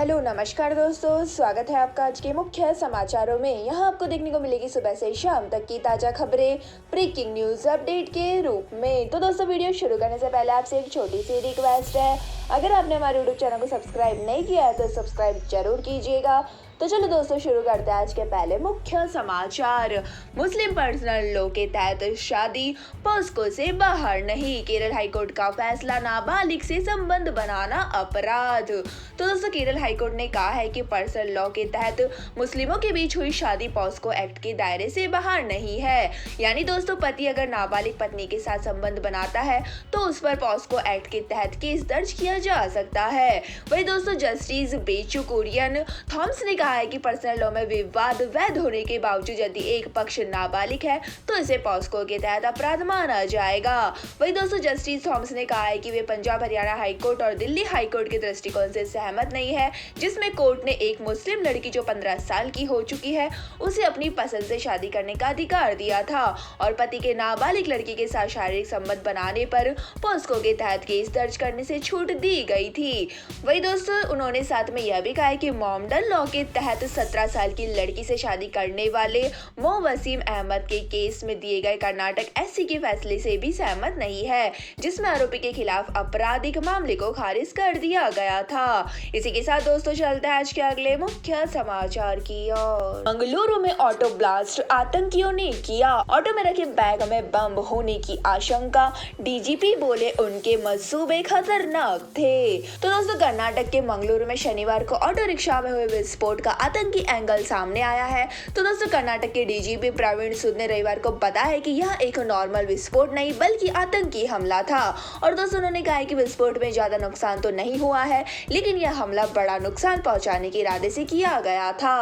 Hello नमस्कार दोस्तों, स्वागत है आपका आज के मुख्य समाचारों में। यहाँ आपको देखने को मिलेगी सुबह से शाम तक की ताज़ा खबरें ब्रेकिंग न्यूज़ अपडेट के रूप में। तो दोस्तों, वीडियो शुरू करने से पहले आपसे एक छोटी सी रिक्वेस्ट है, अगर आपने हमारे यूट्यूब चैनल को सब्सक्राइब नहीं किया है तो सब्सक्राइब जरूर कीजिएगा। तो चलो दोस्तों, शुरू करते हैं आज के पहले मुख्य समाचार। मुस्लिम पर्सनल लॉ के तहत शादी पॉस्को से बाहर नहीं, केरल हाईकोर्ट का फैसला, नाबालिग से संबंध बनाना अपराध। तो दोस्तों, केरल हाईकोर्ट ने कहा है कि पर्सनल लॉ के तहत मुस्लिमों के बीच हुई शादी पॉस्को एक्ट के दायरे से बाहर नहीं है। यानी दोस्तों, पति अगर नाबालिग पत्नी के साथ संबंध बनाता है तो उस पर पॉस्को एक्ट के तहत केस दर्ज किया जा सकता है। वही दोस्तों, जस्टिस बेचू कुरियन थॉमस ने कहा है कि पर्सनल लॉ में विवाद वैध होने के बावजूद यदि एक पक्ष नाबालिग है तो इसे पॉस्को के तहत अपराध माना जाएगा। वही दोस्तों, जस्टिस थॉमस ने कहा है कि वे पंजाब हरियाणा हाईकोर्ट और दिल्ली हाईकोर्ट के दृष्टिकोण से सहमत नहीं है, जिसमें कोर्ट ने एक मुस्लिम लड़की जो 15 साल की हो चुकी है उसे अपनी पसंद से शादी करने का अधिकार दिया था और पति के नाबालिग लड़की के साथ शारीरिक संबंध बनाने पर पॉस्को के तहत केस दर्ज करने से छूट दी गई थी। वही दोस्तों, उन्होंने साथ में यह भी कहा है कि मॉमडन लॉ के तहत 17 साल की लड़की से शादी करने वाले मो वसीम अहमद के केस में दिए गए कर्नाटक एससी के फैसले से भी सहमत नहीं है, जिसमें आरोपी के खिलाफ आपराधिक मामले को खारिज कर दिया गया था। इसी के साथ दोस्तों, चलते हैं आज के अगले मुख्य समाचार की ओर। मंगलुरु में ऑटो ब्लास्ट आतंकियों ने किया, ऑटो में रखे बैग में बम होने की आशंका, डीजीपी बोले उनके मंसूबे खतरनाक थे। तो दोस्तों, कर्नाटक के मंगलुरु में शनिवार को ऑटो रिक्शा में हुए विस्फोट का आतंकी एंगल सामने आया है। तो दोस्तों, कर्नाटक के डीजीपी प्रवीण सूद ने रविवार को बताया है कि यह एक नॉर्मल विस्फोट नहीं बल्कि आतंकी हमला था। और दोस्तों, उन्होंने कहा है कि विस्फोट में ज्यादा नुकसान तो नहीं हुआ है, लेकिन यह हमला बड़ा नुकसान पहुंचाने के इरादे से किया गया था।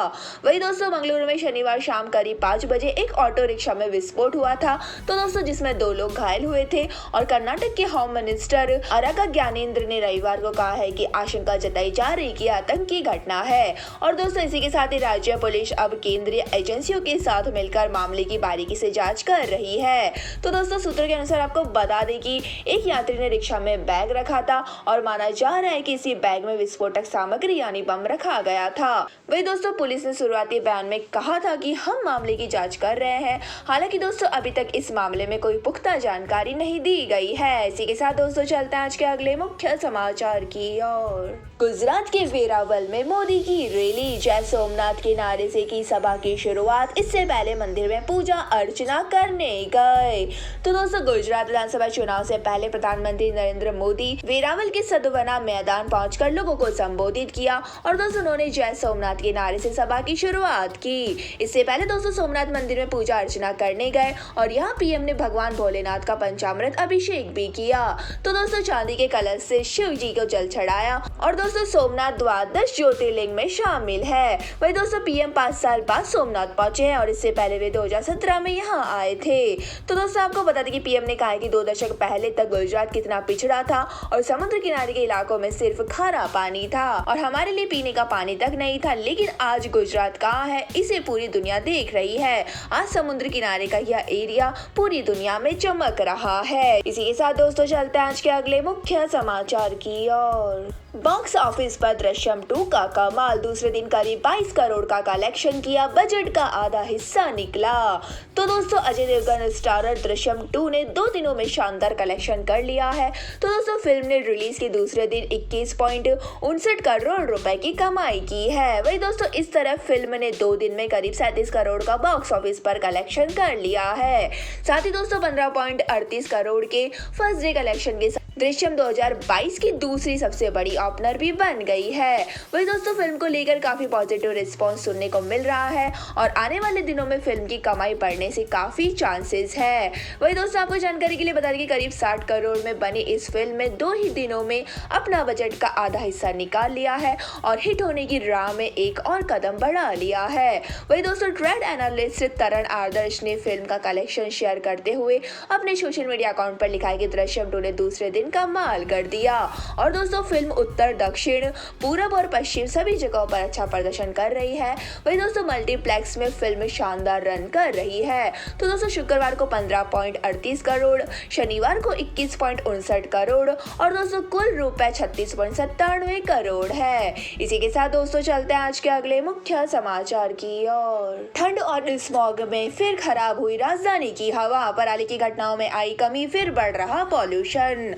वही दोस्तों, मंगलुरु में शनिवार शाम करीब 5 बजे एक ऑटो रिक्शा में विस्फोट हुआ था। तो दोस्तों, जिसमें 2 लोग घायल हुए थे और कर्नाटक के होम मिनिस्टर अराका ज्ञानेंद्र ने रविवार को कहा है कि आशंका जताई जा रही कि आतंकी घटना है। और दोस्तों, इसी के साथ ही राज्य पुलिस अब केंद्रीय एजेंसियों के साथ मिलकर मामले की बारीकी से जांच कर रही है। तो दोस्तों, सूत्रों के अनुसार आपको बता दें कि एक यात्री ने रिक्शा में बैग रखा था और माना जा रहा है कि इसी बैग में विस्फोटक सामग्री यानी बम रखा गया था। वही दोस्तों, पुलिस ने शुरुआती बयान में कहा था कि हम मामले की जांच कर रहे हैं। हालांकि दोस्तों, अभी तक इस मामले में कोई पुख्ता जानकारी नहीं दी गई है। इसी के साथ दोस्तों, चलते हैं आज के अगले मुख्य समाचार की ओर। गुजरात के वेरावल में मोदी की रैली, जय सोमनाथ के नारे से की सभा की शुरुआत, इससे पहले मंदिर में पूजा अर्चना करने गए। तो दोस्तों, गुजरात विधानसभा चुनाव से पहले प्रधानमंत्री नरेंद्र मोदी वेरावल के सदवना मैदान पहुंचकर लोगों को संबोधित किया और दोस्तों, उन्होंने जय सोमनाथ के नारे से सभा की शुरुआत की। इससे पहले दोस्तों, सोमनाथ मंदिर में पूजा अर्चना करने गए और यहाँ पीएम ने भगवान भोलेनाथ का पंचामृत अभिषेक भी किया। तो दोस्तों, चांदी के कलश से शिव जी को जल चढ़ाया और दोस्तों, सोमनाथ द्वादश ज्योतिर्लिंग में शामिल है। वही दोस्तों, पीएम 5 साल बाद सोमनाथ पहुंचे हैं और इससे पहले वे 2017 में यहाँ आए थे। तो दोस्तों, आपको बता दें कि पीएम ने कहा है कि 2 दशक पहले तक गुजरात कितना पिछड़ा था और समुद्र किनारे के इलाकों में सिर्फ खारा पानी था और हमारे लिए पीने का पानी तक नहीं था, लेकिन आज गुजरात कहाँ है इसे पूरी दुनिया देख रही है। आज समुद्र किनारे का यह एरिया पूरी दुनिया में चमक रहा है। इसी के साथ दोस्तों, चलते हैं आज के अगले मुख्य समाचार की ओर। बॉक्स ऑफिस पर दृश्यम 2 का कमाल, दूसरे दिन करीब 22 करोड़ का कलेक्शन किया, बजट का आधा हिस्सा निकला। तो दोस्तों, अजय देवगन स्टारर दृश्यम 2 ने 2 दिनों में शानदार कलेक्शन कर लिया है। तो दोस्तों, फिल्म ने रिलीज के दूसरे दिन 21.59 करोड़ रुपए की कमाई की है। वही दोस्तों, इस तरह फिल्म ने 2 दिन में करीब 37 करोड़ का बॉक्स ऑफिस पर कलेक्शन कर लिया है। साथ ही दोस्तों, 15.38 करोड़ के फर्स्ट डे कलेक्शन के साथ दृश्यम 2022 की दूसरी सबसे बड़ी ओपनर भी बन गई है। वही दोस्तों, फिल्म को लेकर काफी पॉजिटिव रिस्पांस सुनने को मिल रहा है और आने वाले दिनों में फिल्म की कमाई बढ़ने से काफी चांसेस है। वही दोस्तों, आपको जानकारी के लिए बता दें कि करीब 60 करोड़ में बनी इस फिल्म में 2 ही दिनों में अपना बजट का आधा हिस्सा निकाल लिया है और हिट होने की राह में एक और कदम बढ़ा लिया है। वही दोस्तों, ट्रेड एनालिस्ट तरन आदर्श ने फिल्म का कलेक्शन शेयर करते हुए अपने सोशल मीडिया अकाउंट पर लिखा है कि दृश्यम 2 ने दूसरे दिन दिन कमाल कर दिया। और दोस्तों फिल्म उत्तर, दक्षिण, पूरब और पश्चिम सभी जगहों पर अच्छा प्रदर्शन कर रही है। वहीं दोस्तों मल्टीप्लेक्स में फिल्म शानदार रन कर रही है। तो दोस्तों शुक्रवार को 15.38 करोड़, शनिवार को 21.59 करोड़ और दोस्तों कुल रुपए 36.97 करोड़ है। इसी के साथ दोस्तों चलते हैं आज के अगले मुख्य समाचार की ओर। ठंड और स्मॉग में फिर खराब हुई राजधानी की हवा, पराली की घटनाओं में आई कमी, फिर बढ़ रहा पॉल्यूशन।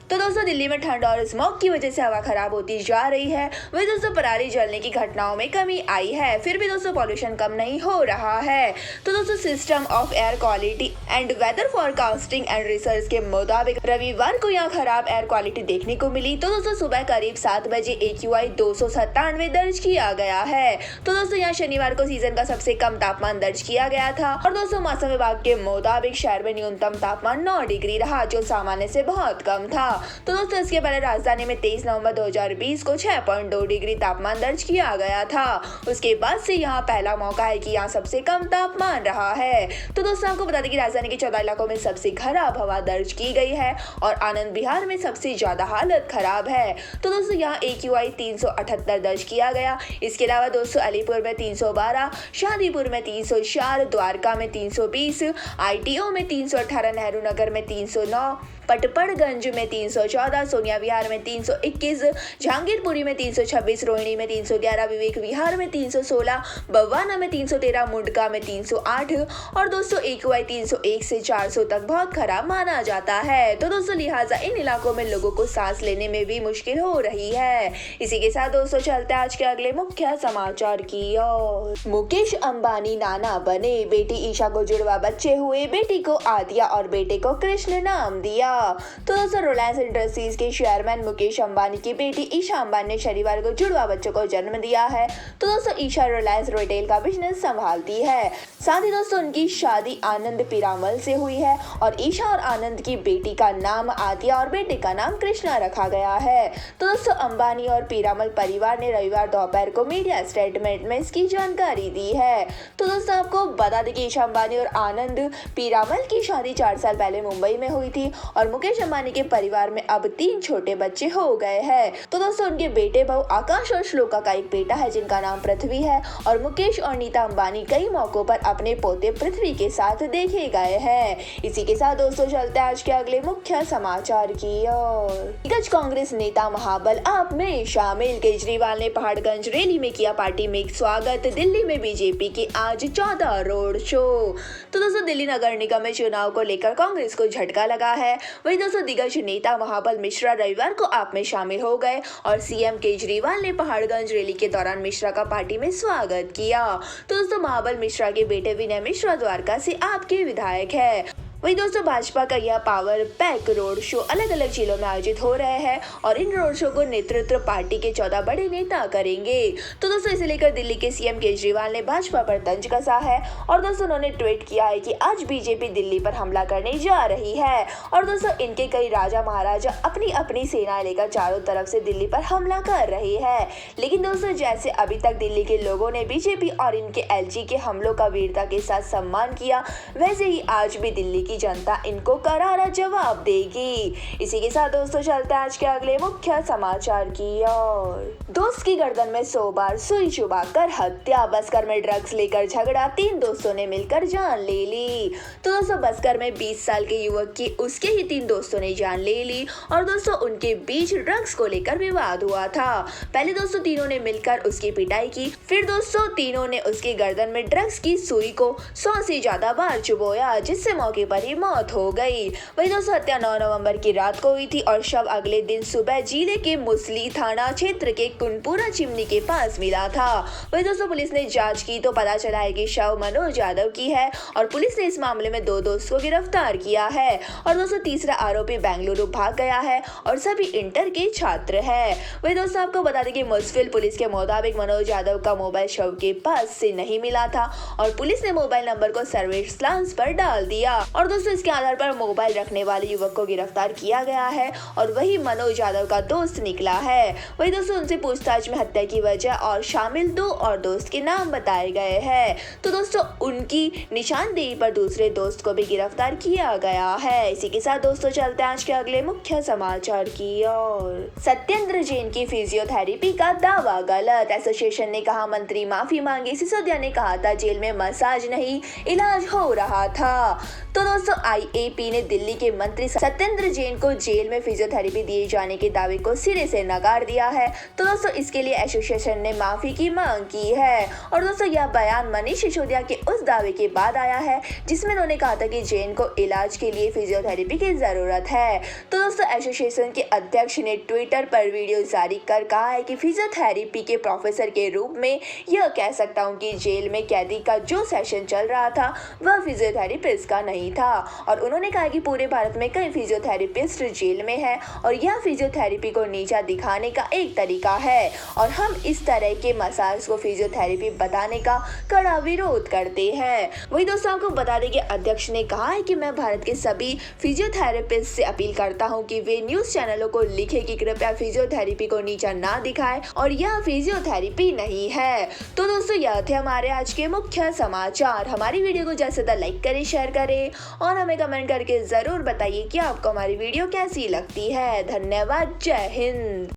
तो दोस्तों दिल्ली में ठंड और स्मॉग की वजह से हवा खराब होती जा रही है। वही दोस्तों पराली जलने की घटनाओं में कमी आई है, फिर भी दोस्तों पॉल्यूशन कम नहीं हो रहा है। तो दोस्तों system of air quality and weather forecasting and research के मुताबिक रविवार को यहाँ खराब एयर क्वालिटी देखने को मिली। तो दोस्तों सुबह करीब 7 बजे AQI 297 दर्ज किया गया है। तो दोस्तों यहाँ शनिवार को सीजन का सबसे कम तापमान दर्ज किया गया था। और दोस्तों मौसम विभाग के मुताबिक शहर में न्यूनतम तापमान 9 डिग्री रहा, जो सामान्य से बहुत कम था। तो दोस्तों इसके पहले राजधानी में 23 नवंबर 2020 को 6.2 डिग्री तापमान दर्ज किया गया था। उसके बाद से यहाँ पहला मौका है कि यहाँ सबसे कम तापमान रहा है। तो दोस्तों आपको बता दें कि राजधानी के 14 इलाकों में सबसे खराब हवा दर्ज की गई है और आनंद विहार में सबसे ज्यादा हालत खराब है। तो दोस्तों यहाँ AQI 378 दर्ज किया गया। इसके अलावा दोस्तों अलीपुर में 312, शादीपुर में 304, द्वारका में 320, ITO में 318, नेहरू नगर में 309, पटपड़गंज में 314, सोनिया विहार में 321, जहांगीरपुरी में 326, रोहिणी में 311, विवेक विहार में 316, बवाना में 313, मुंडका में 308 और दोस्तों AQI 301 से 400 तक बहुत खराब माना जाता है। तो दोस्तों लिहाजा इन इलाकों में लोगों को सांस लेने में भी मुश्किल हो रही है। इसी के साथ दोस्तों चलते हैं आज के अगले मुख्य समाचार की ओर। मुकेश अंबानी नाना बने, बेटी ईशा को जुड़वा बच्चे हुए, बेटी को आदिया और बेटे को कृष्ण नाम दिया। तो दोस्तों रिलायंस इंडस्ट्रीज के चेयरमैन मुकेश अंबानी की बेटी ईशा अंबानी ने शनिवार को जुड़वा बच्चों को जन्म दिया है। तो दोस्तों ईशा रिलायंस रिटेल का बिजनेस संभालती है। साथ ही दोस्तों उनकी शादी आनंद पीरामल से हुई है और ईशा और आनंद की बेटी का नाम आदिया और बेटे का नाम कृष्णा रखा गया है। तो दोस्तों अंबानी और पीरामल परिवार ने रविवार दोपहर को मीडिया स्टेटमेंट में इसकी जानकारी दी है। तो दोस्तों आपको बता दें कि ईशा अंबानी और आनंद पीरामल की शादी 4 साल पहले मुंबई में हुई थी और मुकेश अंबानी के परिवार में अब 3 छोटे बच्चे हो गए हैं। तो दोस्तों उनके बेटे बहू आकाश और श्लोका का एक बेटा है जिनका नाम पृथ्वी है और मुकेश और नीता अंबानी कई मौकों पर अपने पोते पृथ्वी के साथ देखे गए हैं। इसी के साथ दोस्तों चलते हैं आज के अगले मुख्य समाचार की ओर। दिग्गज कांग्रेस नेता महाबल आप में शामिल, केजरीवाल ने पहाड़गंज रैली में किया पार्टी में स्वागत, दिल्ली में बीजेपी के आज 14 रोड शो। तो दोस्तों दिल्ली नगर निगम में चुनाव को लेकर कांग्रेस को झटका लगा है। वहीं दोस्तों दिग्गज नेता महाबल मिश्रा रविवार को आप में शामिल हो गए और CM केजरीवाल ने पहाड़गंज रैली के दौरान मिश्रा का पार्टी में स्वागत किया। तो दोस्तों महाबल मिश्रा के बेटे विनय मिश्रा द्वारका से आपके विधायक है। वही दोस्तों भाजपा का यह पावर पैक रोड शो अलग अलग जिलों में आयोजित हो रहे हैं और इन रोड शो को नेतृत्व पार्टी के 14 बड़े नेता करेंगे। तो दोस्तों इसे लेकर दिल्ली के CM केजरीवाल ने भाजपा पर तंज कसा है और दोस्तों उन्होंने ट्वीट किया है कि आज बीजेपी दिल्ली पर हमला करने जा रही है और दोस्तों इनके कई राजा महाराजा अपनी अपनी सेनाएं लेकर चारों तरफ से दिल्ली पर हमला कर रही है। लेकिन दोस्तों जैसे अभी तक दिल्ली के लोगों ने बीजेपी और इनके LG के हमलों का वीरता के साथ सम्मान किया, वैसे ही आज भी दिल्ली की जनता इनको करारा जवाब देगी। इसी के साथ दोस्तों चलते हैं आज के अगले मुख्य समाचार की ओर। दोस्त की गर्दन में 100 बार सुई चुभाकर हत्या, बस्कर में ड्रग्स लेकर झगड़ा, 3 दोस्तों ने मिलकर जान ले ली। तो दोस्तों बस्कर में 20 साल के युवक की उसके ही 3 दोस्तों ने जान ले ली और दोस्तों उनके बीच ड्रग्स को लेकर विवाद हुआ था। पहले दोस्तों तीनों ने मिलकर उसकी पिटाई की, फिर दोस्तों तीनों ने उसकी गर्दन में ड्रग्स की सुई को 100 से ज्यादा बार चुभोया, जिससे मौके पर ही मौत हो गई। वही दोस्तों हत्या 9 नवंबर की रात को हुई थी और शव अगले दिन सुबह जिले के मुसली थाना क्षेत्र के कुनपुरा चिमनी के पास मिला था। वही दोस्तों पुलिस ने जांच की तो पता चला है कि शव मनोज यादव की है और पुलिस ने इस मामले में 2 दोस्तों को गिरफ्तार किया है और दोस्तों तीसरा आरोपी बेंगलुरु भाग गया है और सभी इंटर के छात्र है। वही दोस्तों आपको बता दें कि मुसफिल पुलिस के मुताबिक मनोज यादव का मोबाइल शव के पास से नहीं मिला था और पुलिस ने मोबाइल नंबर को सर्विलांस पर डाल दिया और और दोस्तों इसके आधार पर मोबाइल रखने वाले युवक को गिरफ्तार किया गया है और वही मनोज यादव का दोस्त निकला है। वही दोस्तों उनसे पूछताछ में हत्या की वजह और शामिल 2 और दोस्त के नाम बताए गए हैं। तो दोस्तों उनकी निशानदेही पर दूसरे दोस्त को भी गिरफ्तार किया गया है। इसी के साथ दोस्तों चलते हैं आज के अगले मुख्य समाचार की ओर। सत्येंद्र जैन की फिजियोथेरेपी का दावा गलत, एसोसिएशन ने कहा मंत्री माफी मांगी। सिसोदिया ने कहा था जेल में मसाज नहीं इलाज हो रहा था। तो दोस्तों आईएपी ने दिल्ली के मंत्री सत्येंद्र जैन को जेल में फिजियोथेरेपी दिए जाने के दावे को सिरे से नकार दिया है। तो दोस्तों इसके लिए एसोसिएशन ने माफी की मांग की है। और दोस्तों यह बयान मनीष सिसोदिया के उस दावे के बाद आया है जिसमें उन्होंने कहा था कि जैन को इलाज के लिए फिजियोथेरेपी की जरूरत है। तो दोस्तों एसोसिएशन के अध्यक्ष ने ट्विटर पर वीडियो जारी कर कहा है कि फिजियोथेरेपी के प्रोफेसर के रूप में यह कह सकता हूँ कि जेल में कैदी का जो सेशन चल रहा था वह फिजियोथेरेपिस्ट का नहीं था। और उन्होंने कहा कि पूरे भारत में कई फिजियोथेरेपिस्ट जेल में हैं और यह फिजियोथेरेपी को नीचा दिखाने का एक तरीका है और हम इस तरह के मसाज को फिजियोथेरेपी बताने का कड़ा विरोध करते हैं। वही दोस्तों आपको बता दें कि अध्यक्ष ने कहा है कि मैं भारत के सभी फिजियोथेरेपिस्ट से अपील करता हूं कि वे न्यूज चैनलों को लिखे कि कृपया फिजियोथेरेपी को नीचा ना दिखाएं और यह फिजियोथेरेपी नहीं है। तो दोस्तों यह थे हमारे आज के मुख्य समाचार। हमारी वीडियो को ज्यादा से ज्यादा लाइक करें, शेयर करें और हमें कमेंट करके जरूर बताइए कि आपको हमारी वीडियो कैसी लगती है। धन्यवाद, जय हिंद।